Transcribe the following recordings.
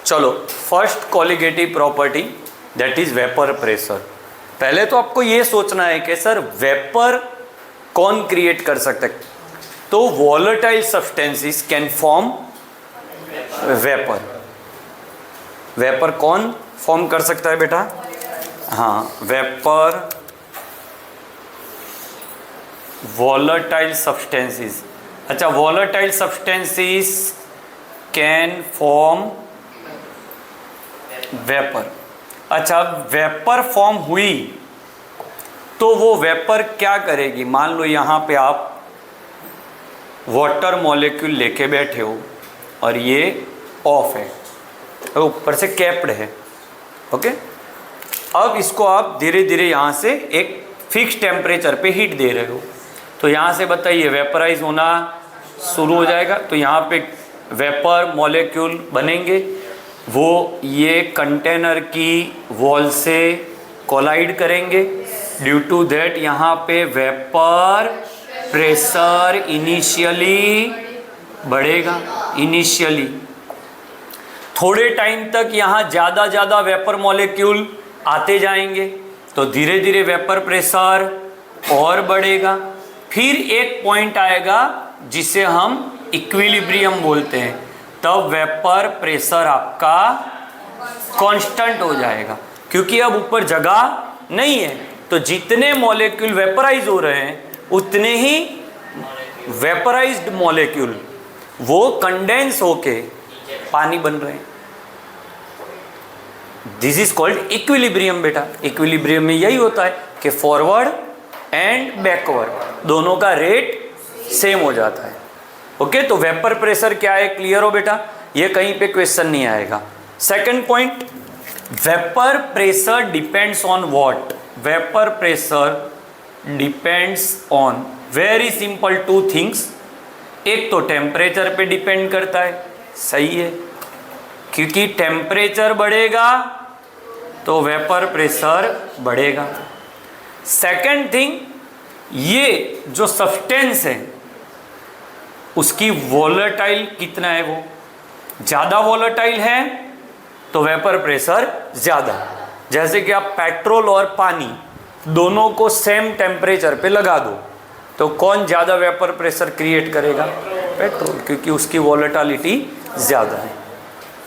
चलो, first colligative property that is vapour pressure. पहले तो आपको ये सोचना है कि सर वेपर कौन क्रिएट कर सकता है, तो volatile substances can form vapour. Vapour कौन फॉर्म कर सकता है बेटा? हाँ, वेपर वॉलेटाइल सब्सटेंसेस। अच्छा, volatile substances can form vapour. अच्छा, वेपर फॉर्म हुई तो वो वेपर क्या करेगी? मान लो यहाँ पे आप वाटर मॉलिक्यूल लेके बैठे हो और ये ऑफ है, ऊपर से कैप्ड है, ओके। अब इसको आप धीरे धीरे यहाँ से एक फिक्स टेम्परेचर पे हीट दे रहे हो, तो यहाँ से बताइए वेपराइज होना शुरू हो जाएगा। तो यहाँ पे वेपर मॉलिक्यूल बनेंगे, वो ये कंटेनर की वॉल से कोलाइड करेंगे। ड्यू टू दैट यहाँ पे वेपर प्रेशर इनिशियली बढ़ेगा। इनिशियली थोड़े टाइम तक यहाँ ज़्यादा वेपर मॉलिक्यूल आते जाएंगे, तो धीरे धीरे वेपर प्रेशर और बढ़ेगा। फिर एक पॉइंट आएगा जिसे हम इक्विलिब्रियम बोलते हैं, तब वेपर प्रेशर आपका कांस्टेंट हो जाएगा, क्योंकि अब ऊपर जगह नहीं है। तो जितने मॉलिक्यूल वेपराइज हो रहे हैं उतने ही वेपराइज्ड मॉलिक्यूल वो कंडेंस होके पानी बन रहे हैं। दिस इज कॉल्ड इक्विलिब्रियम बेटा। इक्विलिब्रियम में यही होता है कि फॉरवर्ड एंड बैकवर्ड दोनों का रेट सेम हो जाता है, ओके। तो वेपर प्रेशर क्या है, क्लियर हो बेटा? ये कहीं पे क्वेश्चन नहीं आएगा। Second point, vapour pressure depends on what? Vapour pressure depends on very simple two things. एक तो टेम्परेचर पे डिपेंड करता है, सही है, क्योंकि टेम्परेचर बढ़ेगा तो वेपर प्रेशर बढ़ेगा। सेकंड थिंग, ये जो सब्सटेंस है उसकी वॉलेटाइल कितना है, वो ज़्यादा वॉलेटाइल है तो वेपर प्रेशर ज़्यादा। जैसे कि आप पेट्रोल और पानी दोनों को सेम टेम्परेचर पे लगा दो तो कौन ज़्यादा वेपर प्रेशर क्रिएट करेगा? पेट्रोल, क्योंकि उसकी वॉलेटिलिटी ज़्यादा है।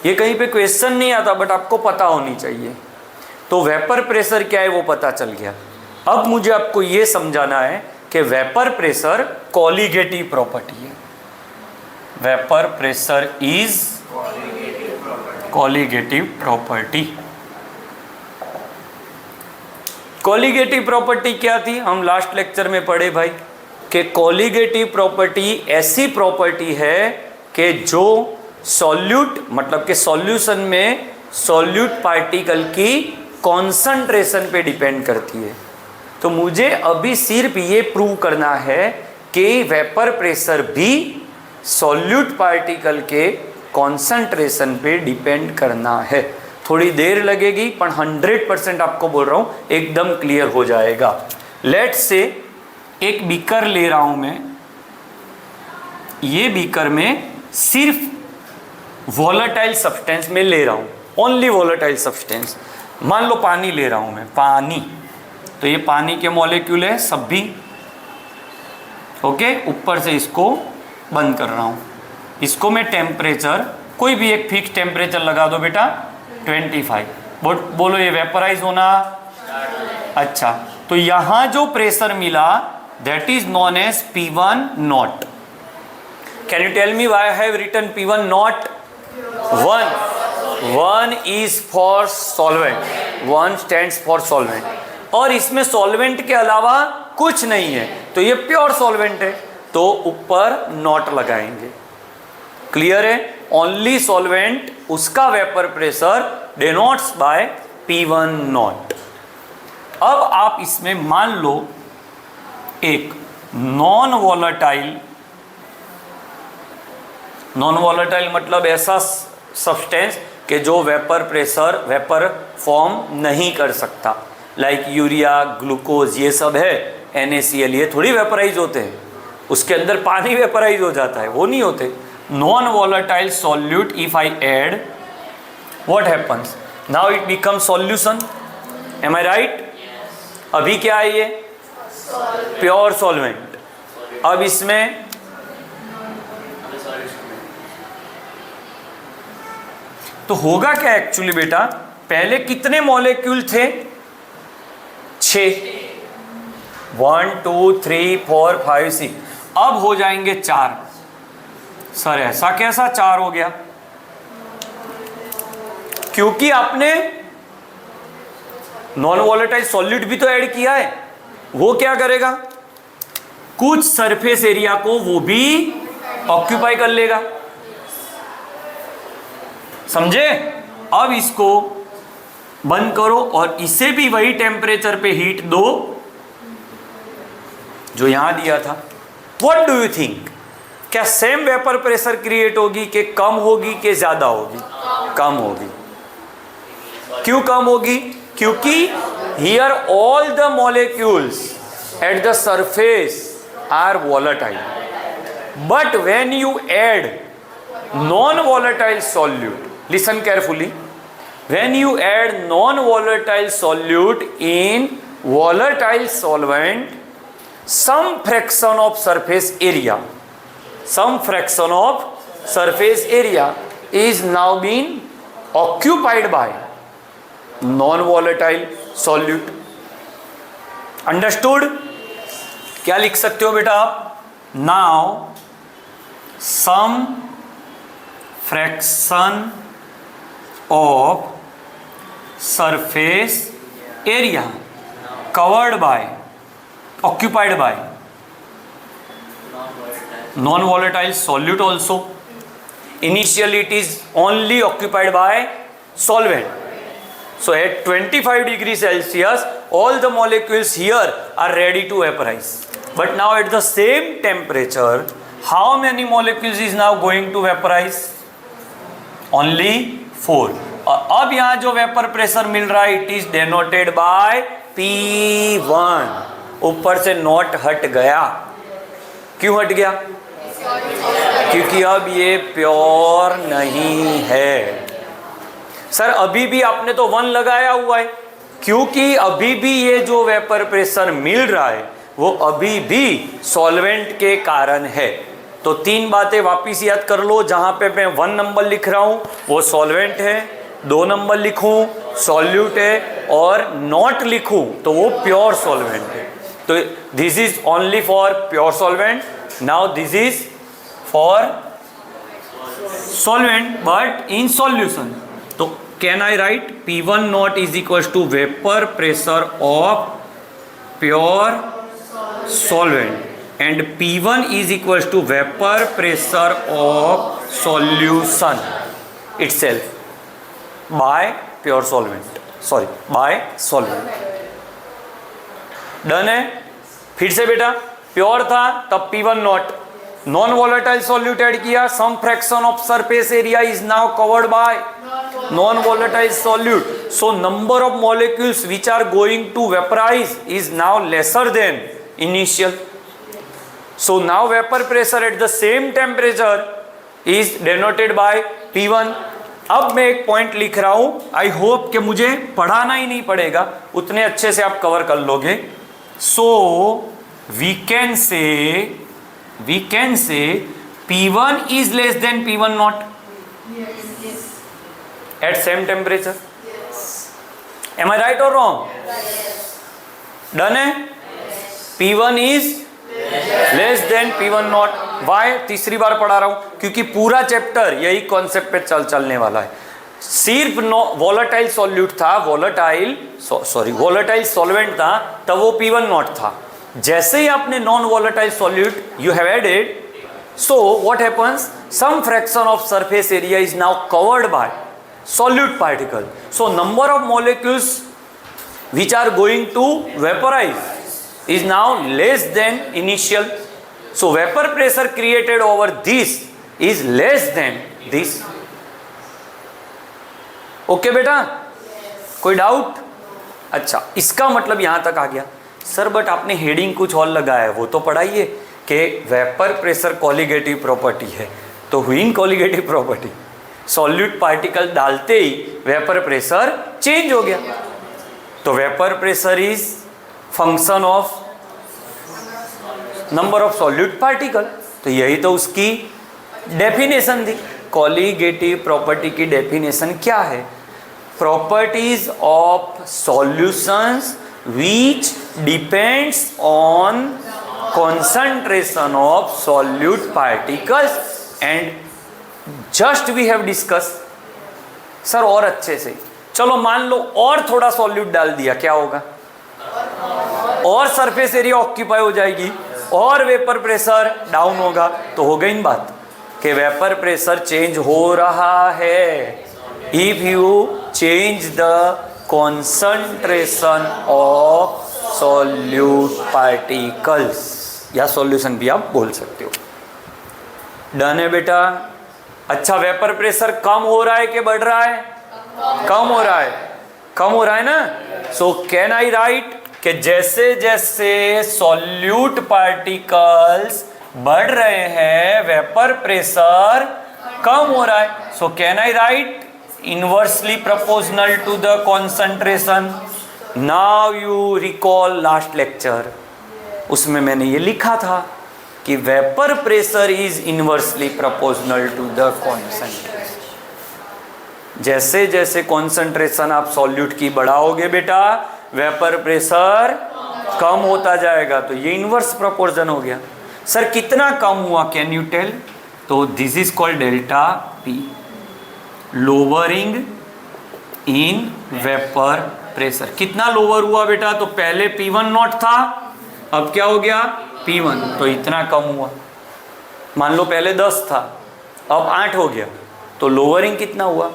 ये कहीं पे क्वेश्चन नहीं आता, बट आपको पता होनी चाहिए। तो वेपर प्रेशर क्या है वो पता चल गया। अब मुझे आपको ये समझाना है कि वेपर प्रेशर कॉलिगेटिव प्रॉपर्टी है। Vapour pressure is colligative property. Colligative property क्या थी? हम लास्ट लेक्चर में पढ़े भाई कि कॉलिगेटिव प्रॉपर्टी ऐसी प्रॉपर्टी है कि जो सॉल्यूट मतलब कि सॉल्यूशन में सॉल्यूट पार्टिकल की कॉन्सेंट्रेशन पे डिपेंड करती है। तो मुझे अभी सिर्फ ये प्रूव करना है कि वेपर प्रेशर भी सॉल्यूट पार्टिकल के कॉन्सेंट्रेशन पे डिपेंड करना है। थोड़ी देर लगेगी पर 100% आपको बोल रहा हूँ एकदम क्लियर हो जाएगा। लेट्स से एक बीकर ले रहा हूँ मैं, ये बीकर में सिर्फ वॉलेटाइल सब्सटेंस में ले रहा हूँ, ओनली वॉलेटाइल सब्सटेंस। मान लो पानी ले रहा हूँ मैं, पानी, तो ये पानी के मॉलिक्यूल है सब भी, ओके। ऊपर से इसको बंद कर रहा हूँ, इसको मैं टेम्परेचर कोई भी एक फिक्स टेम्परेचर लगा दो बेटा 25। बोलो ये वेपराइज होना। अच्छा, तो यहाँ जो प्रेशर मिला that is known as P1 naught. Can you tell me why I have written P1 naught? 1 is for solvent, 1 stands for solvent, और इसमें सॉल्वेंट के अलावा कुछ नहीं है, तो ये प्योर सॉल्वेंट है, तो ऊपर नॉट लगाएंगे। क्लियर है? ओनली सॉल्वेंट, उसका vapour pressure denotes by P1 naught. अब आप इसमें मान लो एक नॉन वॉलेटाइल मतलब ऐसा सब्सटेंस कि जो वेपर प्रेशर वेपर फॉर्म नहीं कर सकता, लाइक यूरिया, ग्लूकोज, ये सब है, NaCl, ये थोड़ी वेपराइज होते हैं, उसके अंदर पानी वेपराइज हो जाता है, वो नहीं होते। Non volatile solute if I add what happens? Now it becomes solution. Am I right? अभी क्या है ये? Pure solvent. अब इसमें तो होगा क्या एक्चुअली बेटा? पहले कितने मॉलिक्यूल थे? 6. 1 2 3 4 5 6. अब हो जाएंगे 4. सर ऐसा कैसा 4 हो गया? क्योंकि आपने नॉन वॉलेटाइल सॉल्यूट भी तो ऐड किया है. वो क्या करेगा? कुछ सरफेस एरिया को वो भी ऑक्यूपाई कर लेगा. समझे? अब इसको बंद करो और इसे भी वही टेम्परेचर पे हीट दो जो यहां दिया था. What do you think? क्या सेम वेपर प्रेशर क्रिएट होगी कि कम होगी कि ज्यादा होगी? कम होगी. क्यों कम होगी? क्योंकि here all the molecules at the surface are volatile. But when you add non-volatile solute, listen carefully, when you add non-volatile solute in volatile solvent, some fraction of surface area is now being occupied by non-volatile solute. Understood? क्या लिख सकते हो बेटा आप? Now some fraction of surface area covered by, occupied by non-volatile solute also. Initially it is only occupied by solvent. So at 25 degrees Celsius all the molecules here are ready to vaporize. But now at the same temperature how many molecules is now going to vaporize? Only 4. और अब यहां जो vapour pressure मिल रहा है it is denoted bye P1. ऊपर से note हट गया. क्यों हट गया? क्योंकि अब ये प्योर नहीं है. सर अभी भी आपने तो 1 लगाया हुआ है क्योंकि अभी भी ये जो वेपर प्रेशर मिल रहा है वो अभी भी सॉल्वेंट के कारण है. तो 3 बातें वापिस याद कर लो. जहां पे मैं 1 नंबर लिख रहा हूं वो सॉल्वेंट है, 2 नंबर लिखूं सॉल्यूट है और नॉट लिखूं तो वो प्योर सॉल्वेंट है. तो this is only for pure solvent. Now this is for solvent but in solution. तो can I write P1 not is equal to vapour pressure of pure solvent and P1 is equals to vapor pressure of solution itself by pure solvent, sorry by solvent. Done है? फिर से बेटा pure था तब P1 not, non volatile solute add किया, some fraction of surface area is now covered by non volatile solute. So number of molecules which are going to vaporise is now lesser than initial. So now vapor pressure at the same temperature is denoted by P1. अब मैं एक point लिख रहा हूं. I hope कि मुझे पढ़ाना ही नहीं पड़ेगा, उतने अच्छे से आप कवर कर लोगे. So we can say P1 is less than P1 not. Yes. At same temperature. Yes. Am I right or wrong? Yes. Done है? P1 is less than P1 naught. Why? तीसरी बार पढ़ा रहा हूं क्योंकि पूरा चैप्टर यही कॉन्सेप्ट पे चलने वाला है. सिर्फ वॉलेटाइल सॉल्यूट था, वॉलेटाइल सॉल्वेंट था तब वो P1 नॉट था. जैसे ही आपने non volatile solute you have added, so what happens, some fraction of surface area is now covered by solute particle. So number of molecules which are going to vaporize is now less than initial. So vapor pressure created over this is less than this. Okay बेटा? कोई doubt? अच्छा, इसका मतलब यहां तक आ गया. Sir but आपने heading कुछ और लगाया है, वो तो पढ़ाइए कि वेपर प्रेशर कॉलिगेटिव प्रॉपर्टी है. तो हुई कॉलिगेटिव प्रॉपर्टी. सॉल्यूट पार्टिकल डालते ही वेपर प्रेशर चेंज हो गया। तो vapour pressure is function of number of solute particle. तो यही तो उसकी डेफिनेशन थी। कॉलीगेटिव प्रॉपर्टी की डेफिनेशन क्या है? Properties of solutions which depends on concentration of solute particles and just we have discussed। Sir और अच्छे से चलो मान लो और थोड़ा सॉल्यूट डाल दिया, क्या होगा? और सरफेस एरिया ऑक्यूपाई हो जाएगी और वेपर प्रेशर डाउन होगा। तो हो गई बात कि वेपर प्रेशर चेंज हो रहा है। If you change the concentration of solute particles, या सॉल्यूशन भी आप बोल सकते हो। डन है बेटा? अच्छा, वेपर प्रेशर कम हो रहा है कि बढ़ रहा है? कम हो रहा है, कम हो रहा है ना। सो कैन आई राइट कि जैसे जैसे सॉल्यूट पार्टिकल्स बढ़ रहे हैं वेपर प्रेशर कम हो रहा है। So can I right inversely proportional to the concentration। now you recall last lecture, उसमें मैंने ये लिखा था कि vapour pressure is inversely proportional to the concentration. जैसे जैसे कॉन्सेंट्रेशन आप सॉल्यूट की बढ़ाओगे बेटा वेपर प्रेशर कम होता जाएगा। तो ये इनवर्स प्रोपोर्शन हो गया। सर कितना कम हुआ, कैन यू टेल? तो this is called delta P, lowering in vapour pressure. कितना लोअर हुआ बेटा? तो पहले P1 नॉट था, अब क्या हो गया? P1। तो इतना कम हुआ। मान लो पहले 10 था, अब 8 हो गया। तो लोअरिंग कितना हुआ?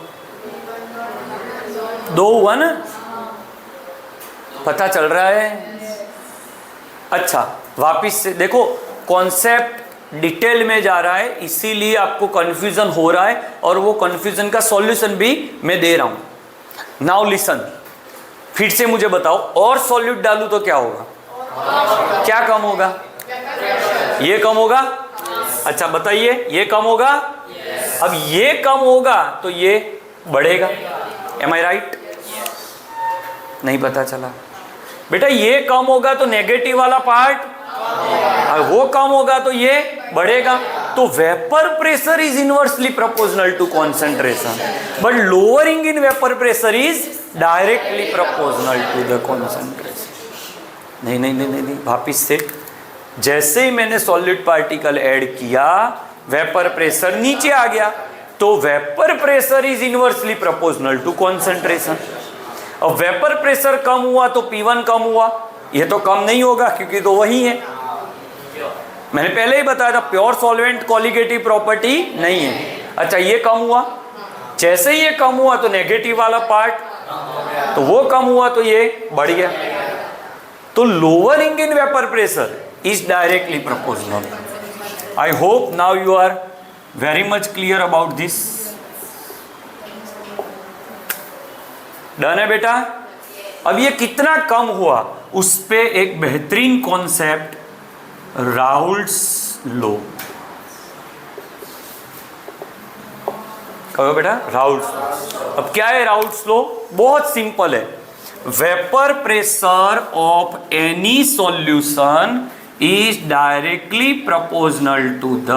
2 हुआ ना? पता चल रहा है? अच्छा, वापिस से देखो, कॉन्सेप्ट डिटेल में जा रहा है, इसीलिए आपको कंफ्यूजन हो रहा है और वो कंफ्यूजन का सॉल्यूशन भी मैं दे रहा हूं। नाउ लिसन, फिर से मुझे बताओ, और सॉल्यूट डालूं तो क्या होगा? क्या कम होगा? ये कम होगा? अच्छा बताइए, ये कम होगा? अब ये कम होगा तो ये बढ़ेगा। एम आई राइट? नहीं पता चला बेटा? ये कम होगा तो नेगेटिव वाला पार्ट, और वो कम होगा तो ये बढ़ेगा। तो vapour pressure is inversely proportional to concentration, but lowering in vapour pressure is directly proportional to the concentration. नहीं नहीं नहीं नहीं, नहीं। वापिस से, जैसे ही मैंने सॉलिड पार्टिकल ऐड किया वेपर प्रेशर नीचे आ गया। तो vapour pressure is inversely proportional to concentration. अब वेपर प्रेशर कम हुआ तो P1 कम हुआ। ये तो कम नहीं होगा क्योंकि तो वही है, मैंने पहले ही बताया था, प्योर सॉल्वेंट कॉलीगेटिव प्रॉपर्टी नहीं है। अच्छा, ये कम हुआ, जैसे ही ये कम हुआ तो नेगेटिव वाला पार्ट, तो वो कम हुआ तो ये बढ़ गया। तो lowering in vapour pressure is directly proportional. I hope now you are very much clear about this. Done है बेटा? अब ये कितना कम हुआ उस पे एक बेहतरीन कॉन्सेप्ट, राउल्ट्स लॉ। कहो बेटा, राउल्ट्स। अब क्या है राउल्ट्स लॉ? बहुत सिंपल है। Vapour pressure of any solution is directly proportional to the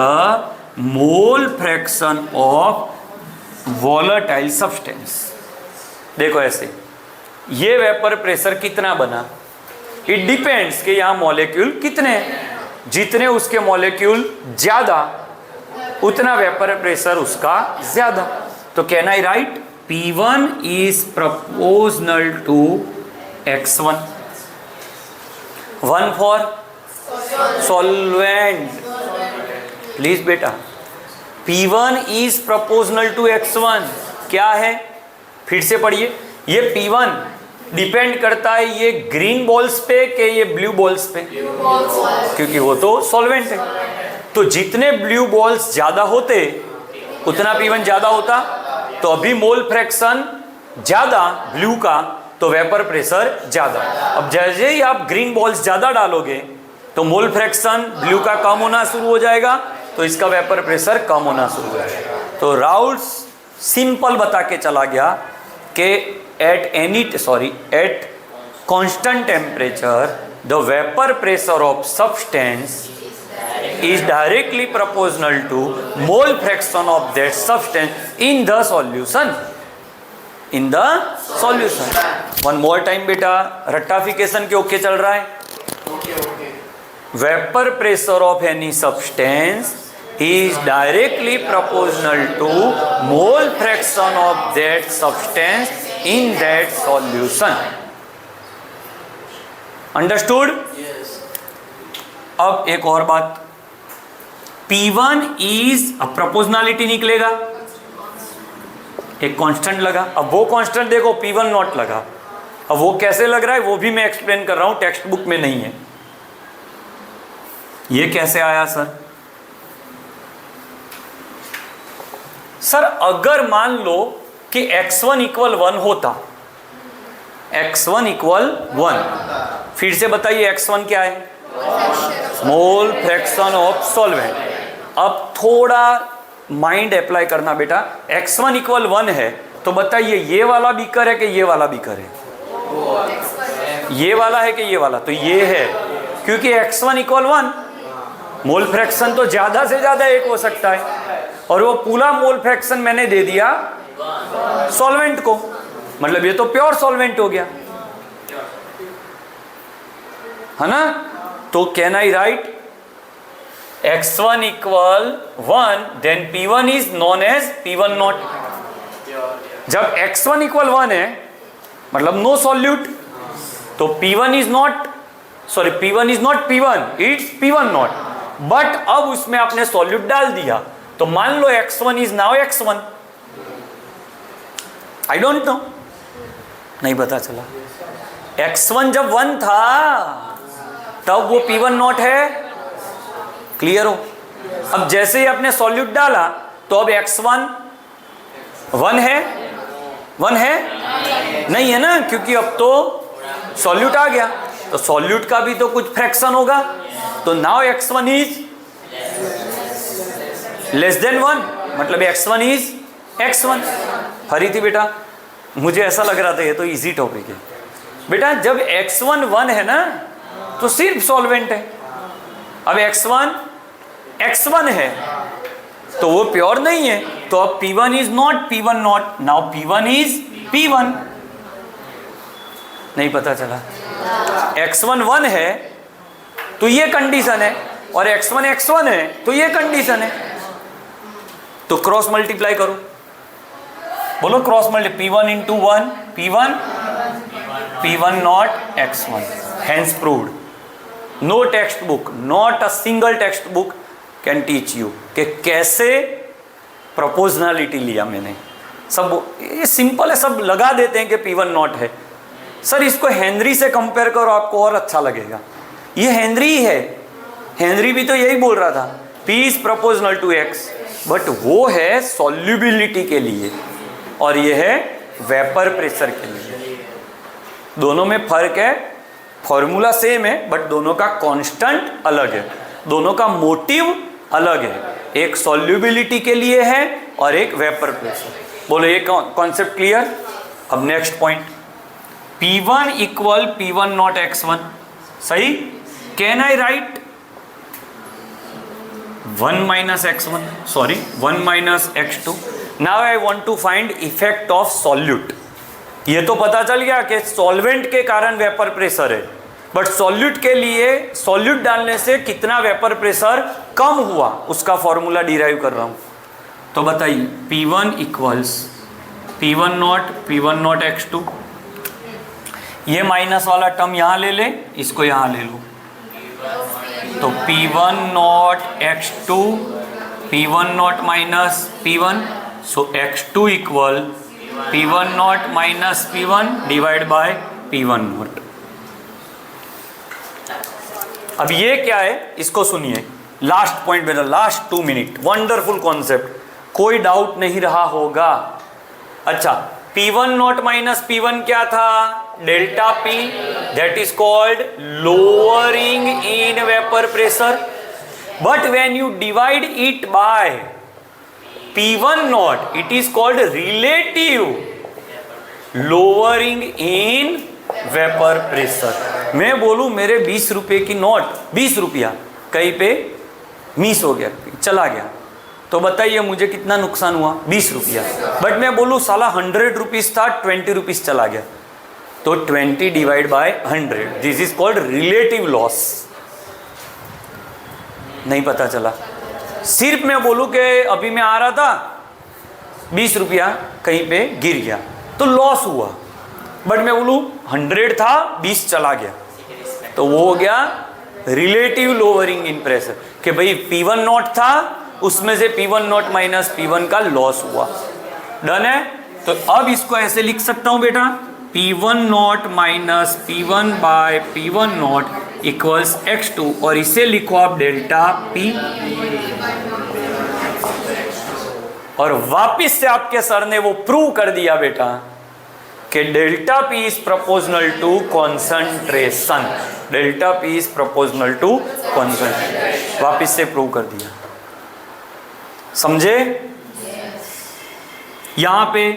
mole fraction of volatile substance. देखो ऐसे, ये वेपर प्रेशर कितना बना, इट डिपेंड्स कि यहाँ मॉलिक्यूल कितने हैं। जितने उसके मॉलिक्यूल ज्यादा उतना वेपर प्रेशर उसका ज्यादा। तो can I write P1 is proportional to X1। 1 for solvent, please बेटा, P1 is proportional to X1। क्या है? फिर से पढ़िए, ये P1 डिपेंड करता है ये ग्रीन बॉल्स पे कि ये ब्लू बॉल्स पे, क्योंकि वो तो सॉल्वेंट है। तो जितने ब्लू बॉल्स ज्यादा होते उतना P1 ज्यादा होता। तो अभी मोल फ्रैक्शन ज्यादा ब्लू का, तो वेपर प्रेशर ज्यादा। अब जैसे ही आप ग्रीन बॉल्स ज्यादा डालोगे तो मोल फ्रैक्शन ब्लू का कम होना शुरू हो जाएगा, तो इसका वेपर प्रेशर कम होना शुरू हो जाएगा। तो राउल्ट्स सिंपल बता के चला गया कि at constant temperature the vapour pressure of substance is directly proportional to mole fraction of that substance in the solution. One more time बेटा, रट्टाफिकेशन के ओके चल रहा है. Vapor pressure of any substance is directly proportional to mole fraction of that substance in that solution. Understood? Yes. अब एक और बात, P1 is, अब प्रोपोर्शनलिटी निकलेगा, एक कांस्टेंट लगा. अब वो कांस्टेंट देखो P1 नॉट लगा. अब वो कैसे लग रहा है वो भी मैं एक्सप्लेन कर रहा हूं, टेक्स्ट बुक में नहीं है. ये कैसे आया सर? सर अगर मान लो कि x1 इक्वल 1 होता, x1 इक्वल 1, फिर से बताइए x1 क्या है? मोल फ्रैक्शन ऑफ सॉल्वेंट. अब थोड़ा माइंड अप्लाई करना बेटा. x1 इक्वल 1 है तो बताइए ये वाला बीकर है कि ये वाला बीकर है? ये वाला है कि ये वाला? तो ये है, क्योंकि x1 इक्वल 1, मोल फ्रैक्शन तो ज्यादा से ज्यादा एक हो सकता है, और वो पूरा मोल फ्रैक्शन मैंने दे दिया सॉल्वेंट को, मतलब ये तो प्योर सॉल्वेंट हो गया, है ना? तो can I write x1 equal 1, then P1 is known as P1 naught. जब x1 इक्वल 1 है मतलब नो सॉल्यूट, तो P1 is not P1, it's P1 not. But अब उसमें आपने सॉल्यूट डाल दिया, तो मान लो x1 is now x1. I don't know, नहीं पता चला. x1 जब 1 था तब वो P1 नॉट है. क्लियर हो? अब जैसे ही आपने सॉल्यूट डाला तो अब x1 1 है? नहीं है ना, क्योंकि अब तो सॉल्यूट आ गया, तो सॉल्यूट का भी तो कुछ फ्रैक्शन होगा. तो now x1 is less than 1, मतलब x1 इज x1. फरी थी बेटा, मुझे ऐसा लग रहा था ये तो इजी टॉपिक है. बेटा जब x1 1 है ना तो सिर्फ सॉल्वेंट है. अब x1 है तो वो प्योर नहीं है, तो अब P1 is not P1 not, now P1 is P1. नहीं पता चला? x1 1 है तो ये कंडीशन है, और x1 है तो ये कंडीशन है. तो क्रॉस मल्टीप्लाई करो, बोलो cross multiply. P1 into 1 P1 naught x1. Hence proved. No text book, not a single text book can teach you कि कैसे प्रोपोर्शनलिटी लिया मैंने. सब ये सिंपल है, सब लगा देते हैं कि P1 नॉट है. सर इसको हेनरी से कंपेयर करो, आपको और अच्छा लगेगा. ये हेनरी ही है, हेनरी भी तो यही बोल रहा था, P is proportional to X, but वो है सॉल्युबिलिटी के लिए और ये है वेपर प्रेशर के लिए. दोनों में फर्क है, फॉर्मूला सेम है बट दोनों का कांस्टेंट अलग है, दोनों का मोटिव अलग है. एक सॉल्युबिलिटी के लिए है और एक वेपर प्रेशर. बोलो ये कॉन्सेप्ट क्लियर? अब next point, P1 equal P1 naught x1. सही? Can I write 1 minus x2. Now I want to find effect of solute. ये तो पता चल गया कि सॉल्वेंट के कारण वेपर प्रेशर है, बट सॉल्यूट के लिए सॉल्यूट डालने से कितना वेपर प्रेशर कम हुआ उसका फॉर्मूला डिराइव कर रहा हूं. तो बताइए P1 equals P1 not x2. ये माइनस वाला टर्म यहाँ ले ले, इसको यहाँ ले लो, तो P1 not x2, P1 naught minus P1, so x2 equal P1 naught minus P1 divide by P1 naught. अब ये क्या है इसको सुनिए, लास्ट पॉइंट में, लास्ट 2 मिनट. वंडरफुल कॉन्सेप्ट, कोई डाउट नहीं रहा होगा. अच्छा, P1 नॉट माइनस P1 क्या था? Delta P, that is called lowering in vapour pressure. But when you divide it by P1 naught, it is called relative lowering in vapour pressure. मैं बोलूं मेरे 20 रुपए की नोट, 20 रुपया कहीं पे मिस हो गया, चला गया, तो बताइए मुझे कितना नुकसान हुआ? 20 रुपया। बट मैं बोलूं साला 100 रुपीज था, 20 रुपीज चला गया, तो 20 divide by 100, this is called relative loss. नहीं पता चला? सिर्फ मैं बोलूं कि अभी मैं आ रहा था, 20 रुपया कहीं पे गिर गया तो लॉस हुआ, बट मैं बोलूं 100 था, 20 चला गया, तो वो हो गया रिलेटिव लोअरिंग इन प्रेशर, कि भाई P1 नॉट था, उसमें से P1 नॉट माइनस P1 का लॉस हुआ। डन है? तो अब इसको ऐसे लिख सकता हूं बेटा, P1 naught minus P1 by P1 naught equals x2, और इसे लिखो आप डेल्टा P, और वापिस से आपके सर ने वो प्रूव कर दिया बेटा कि delta P is proportional to concentration, delta P is proportional to concentration, वापिस से प्रूव कर दिया। समझे? यहां पे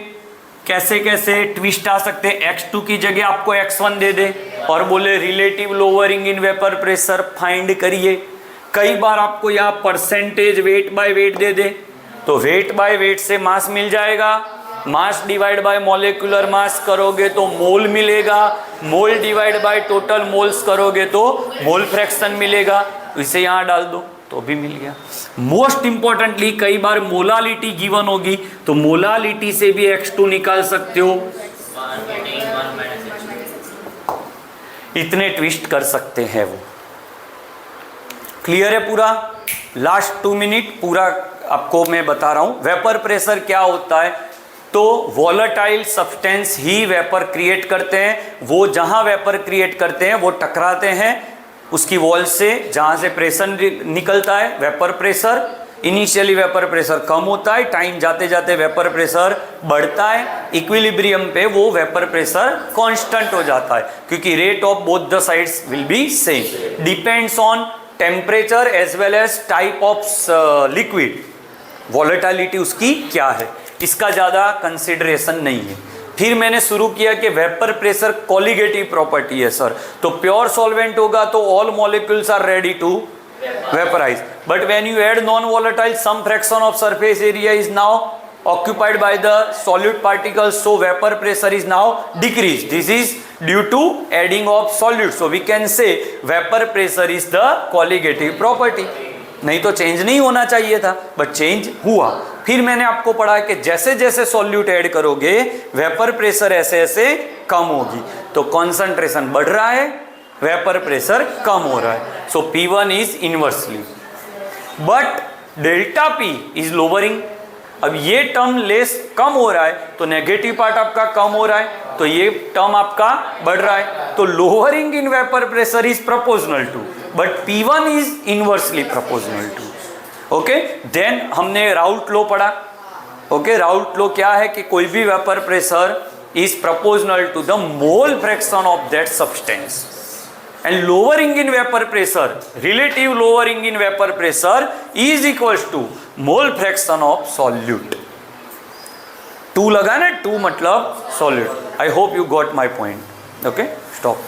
कैसे कैसे ट्विस्ट आ सकते हैं, x2 की जगह आपको x1 दे दे और बोले relative lowering in vapour pressure find करिए। कई बार आपको यहाँ परसेंटेज वेट बाय वेट दे दे, तो वेट बाय वेट से मास मिल जाएगा, mass divide by molecular mass करोगे तो मोल मिलेगा, मोल डिवाइड बाय टोटल मोल्स करोगे तो मोल फ्रैक्शन मिलेगा, इसे यहाँ डाल दो तो भी मिल गया। मोस्ट इंपॉर्टेंटली कई बार मोलालिटी गिवन होगी तो मोलालिटी से भी x2 निकाल सकते हो, इतने ट्विस्ट कर सकते हैं वो। क्लियर है पूरा? लास्ट 2 मिनट पूरा आपको मैं बता रहा हूं वेपर प्रेशर क्या होता है। तो वॉलेटाइल सब्सटेंस ही वेपर क्रिएट करते हैं, वो जहां वेपर क्रिएट करते हैं वो टकराते हैं उसकी वॉल से, जहां से प्रेशर निकलता है vapour pressure. Initially vapour pressure कम होता है, टाइम जाते जाते वेपर प्रेशर बढ़ता है, इक्विलिब्रियम पे वो वेपर प्रेशर कांस्टेंट हो जाता है, क्योंकि rate of both the sides will be same, depends on temperature as well as type of liquid, volatility उसकी क्या है, इसका ज़्यादा कंसिडरेशन नहीं है। फिर मैंने शुरू किया कि वेपर प्रेशर कोलिगेटिव प्रॉपर्टी है सर, तो प्योर सॉल्वेंट होगा तो all molecules are ready to vaporise, but when you add non volatile some fraction of surface area is now occupied by the solute particles, so vapor pressure is now decreased. This is due to adding of solute, so we can say vapor pressure is the colligative property. नहीं तो change नहीं होना चाहिए था, but change हुआ। फिर मैंने आपको पढ़ा कि जैसे जैसे सॉल्यूट ऐड करोगे वेपर प्रेशर ऐसे ऐसे कम होगी, तो कॉन्सेंट्रेशन बढ़ रहा है, वेपर प्रेशर कम हो रहा है, सो P1 is inversely, but delta P is lowering. अब ये टर्म लेस कम हो रहा है तो नेगेटिव पार्ट आपका कम हो रहा है, तो ये टर्म आपका बढ़ रहा है, तो lowering in vapour pressure is proportional to, but P1 is inversely proportional to. Okay, then हमने राउट लॉ पढ़ा। ओके, राउट लॉ क्या है कि कोई भी vapour pressure is proportional to the mole fraction of that substance, and lowering in vapor pressure, relative lowering in vapor pressure is equals to mole fraction of solute। 2 लगा ना, 2 मतलब solute। I hope you got my point। Okay, stop।